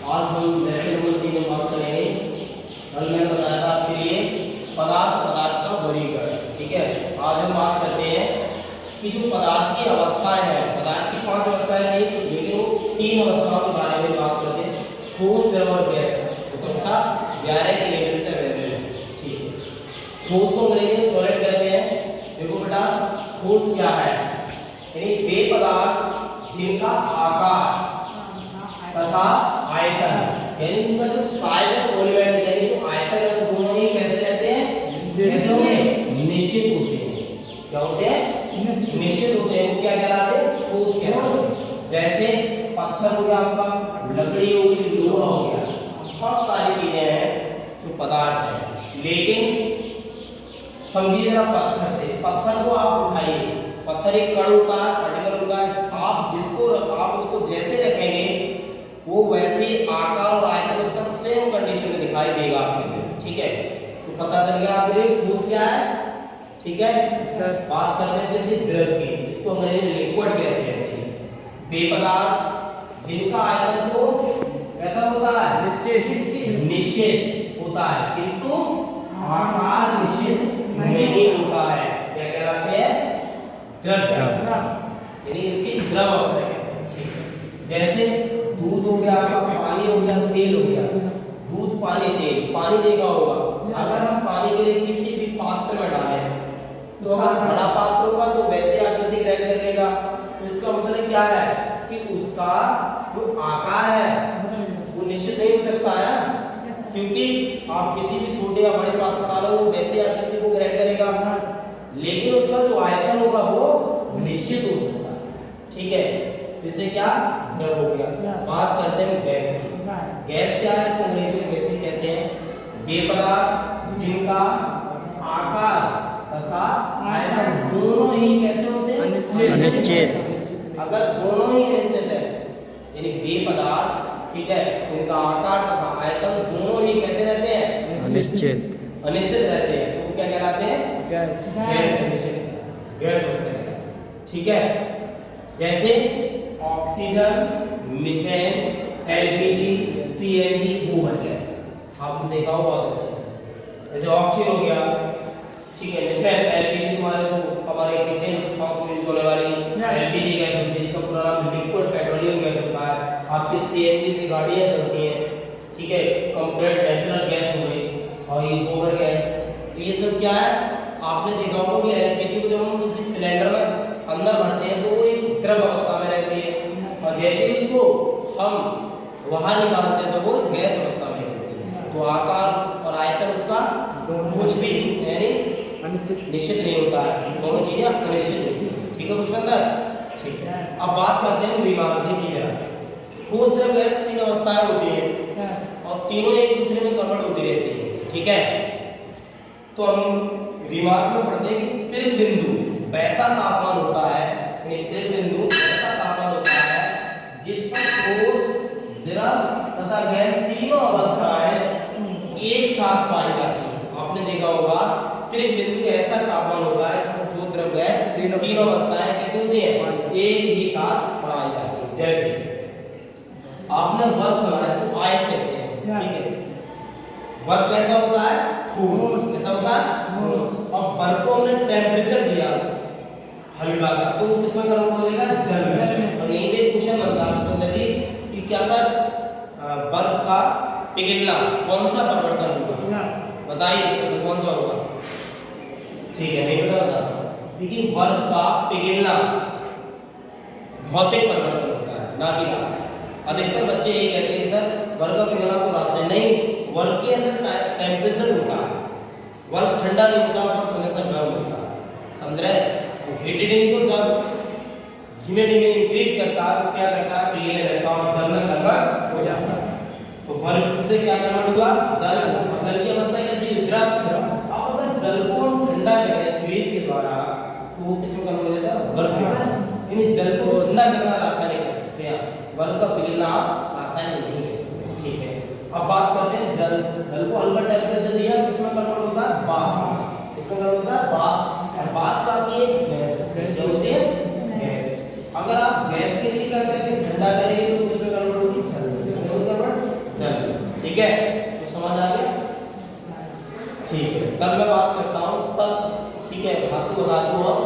आज हम lesson number 3 में बात करेंगे। कल मैंने बताया था आपके लिए पदार्थ का वर्गीकरण। ठीक है, आज हम बात करते हैं कि जो पदार्थ की अवस्थाएं हैं, पदार्थ की 5 अवस्थाएं थी, लेकिन वो 3 अवस्थाओं के बारे में बात करते हैं, ठोस, द्रव और गैस। तो कक्षा 11 के लेवल से अवेलेबल है। ठीक है, ठोस को अंग्रेजी में सॉलिड कहते हैं। देखो बेटा, ठोस क्या है? यानी वे पदार्थ जिनका आकार तथा आयतन, यानी उनका जो साइज और एलिमेंट यानी जो आयतन है, दोनों ही कैसे रहते हैं? कैसे होंगे? निश्चित होते हैं। क्या होते हैं? निश्चित होते हैं। वो क्या कहलाते हैं? ठोस कहलाते हैं। जैसे पत्थर हो गया, आपका लकड़ी हो गई, लोहा हो गया, बहुत सारी चीजें हैं जो पदार्थ है। लेकिन समझिए जरा पत्थर से, पत्थर को आप उठाइए, पत्थर एक कण होगा, पार्टिकल होगा, आप उसको जैसे रखेंगे वो वैसे आकार और आयतन उसका सेम कंडीशन में दिखाई देगा आपको। ठीक है, तो पता चल गया आपके लिए ठोस क्या है। ठीक है सर, बात करते हैं किसी द्रव की, इसको अंग्रेजी में लिक्विड कहते हैं। ठीक है, वे पदार्थ जिनका आयतन तो कैसा होता है? निश्चित होता है, किंतु आकार निश्चित नहीं होता है। क्या कहलाते हैं? द्रव, यानी इसकी द्रव अवस्था कहते हैं। ठीक है, जैसे दूध हो गया, आपका पानी हो गया, तेल हो गया। दूध, पानी, तेल। पानी देखा होगा, अगर हम पानी के लिए किसी भी पात्र में डालें तो अगर बड़ा पात्र होगा तो वैसे आकृति ग्रहण कर लेगा। तो इसका मतलब क्या है कि उसका जो आकार है वो निश्चित नहीं हो सकता है ना, क्योंकि आप किसी भी छोटे या बड़े पात्र डालो वो वैसे आकृति को ग्रहण करेगा, लेकिन उसका जो आयतन होगा वो निश्चित हो सकता है। ठीक है, इसे क्या? द्रव हो गया। बात करते हैं गैस की। गैस क्या है? इसको अंग्रेजी में गैस कहते हैं। वे पदार्थ जिनका आकार तथा आयतन दोनों ही कैसे होते हैं? अनिश्चित। अगर दोनों ही अनिश्चित है, यानी वे पदार्थ, ठीक है, उनका आकार तथा आयतन दोनों ही कैसे रहते हैं? अनिश्चित रहते हैं। तो क्या कहलाते हैं? गैस अवस्था। ठीक है, जैसे ऑक्सीजन, मीथेन, एलपीजी, सीएनजी, गोबर गैस। आपने देखा होगा बहुत अच्छे से। जैसे ऑक्सीजन हो गया, ठीक है, मीथेन, एलपीजी तुम्हारे जो हमारे किचन हाउस में यूज होने वाली एलपीजी गैस होती है, इसका पूरा नाम लिक्विड पेट्रोलियम गैस होता है। आपकी सीएनजी से गाड़ियां चलती हैं। ठीक है, कंप्रेस्ड नेचुरल गैस हो गई, और ये गोबर गैस। ये सब क्या है? आपने देखा होगा कि एलपीजी को जब हम किसी सिलेंडर में अंदर भरते हैं तो वो एक द्रव अवस्था में रहती है, और जैसे ही उसको हम बाहर निकालते हैं तो वो गैस अवस्था में होती है। तो आकार और आयतन उसका कुछ भी यानी निश्चित नहीं होता है, दोनों चीजें अनिश्चित होती है। ठीक है, उसके अंदर। ठीक है, अब बात करते हैं विमान। देखिए, ठोस, द्रव, गैस 3 अवस्थाएं होती हैं और तीनों एक दूसरे में कन्वर्ट होती रहती है। ठीक है, तो हम विमान में पढ़ते हैं कि त्रिक बिंदु वैसा तापमान होता है, त्रिक बिंदु वैसा तापमान होता है जिस पर ठोस, द्रव तथा गैस तीनों अवस्थाएं एक साथ पाई जाती हैं। आपने देखा होगा त्रिक बिंदु ऐसा तापमान होता है जिसमें ठोस, द्रव, गैस तीनों अवस्थाएं कैसे होती हैं? एक ही साथ पाई जाती हैं। जैसे आपने बर्फ सुना है, इसको आइस कहते हैं। ठीक है, बर्फ कैसा होता है? ठोस। कैसा होता है? और बर्फ को हमने टेम्परेचर दिया हल्का सा, तो किसमें कन्वर्ट हो जाएगा? जल में। और यहीं पे क्वेश्चन बनता है उसके अंदर जी कि क्या सर बर्फ का पिघलना कौन सा परिवर्तन होगा? बताइए इसमें कौन सा होगा? ठीक है, नहीं पता। देखिए, बर्फ का पिघलना भौतिक परिवर्तन होता है, ना कि रासायनिक। अधिकतर बच्चे यही कहते हैं सर बर्फ का पिघलना तो रासायनिक नहीं, बर्फ के अंदर टेम्परेचर होता है, बर्फ ठंडा नहीं होता, बर्फ हमेशा गर्म होता है। समझ रहे? हीटिंग को जब धीमे धीमे इंक्रीज करता है तो क्या करता है? पिघलने लगता है और जल में कन्वर्ट हो जाता है। तो बर्फ से क्या कन्वर्ट हुआ? जल। जल की अवस्था कैसी? द्रव। अब अगर जल को हम ठंडा करें फ्रीज के द्वारा तो वो किसमें कन्वर्ट हो जाता है? बर्फ में। यानी जल को ठंडा करना रासायनिक कह सकते हैं, बर्फ का पिघलना रासायनिक नहीं कह सकते। ठीक है, अब बात करते हैं जल। जल को हल्का टेम्परेचर दिया, किसमें कन्वर्ट होता है? वाष्प। किसमें कन्वर्ट होता है? वाष्प। और वाष्प आपकी गैस क्या होती है? गैस। अगर आप गैस के लिए क्या करेंगे? ठंडा करेंगे तो किसमें कन्वर्ट होगी? जल में। ठीक है, तो समझ आ गया। ठीक है, कल मैं बात करता हूँ तब, ठीक है, धातु अधातु और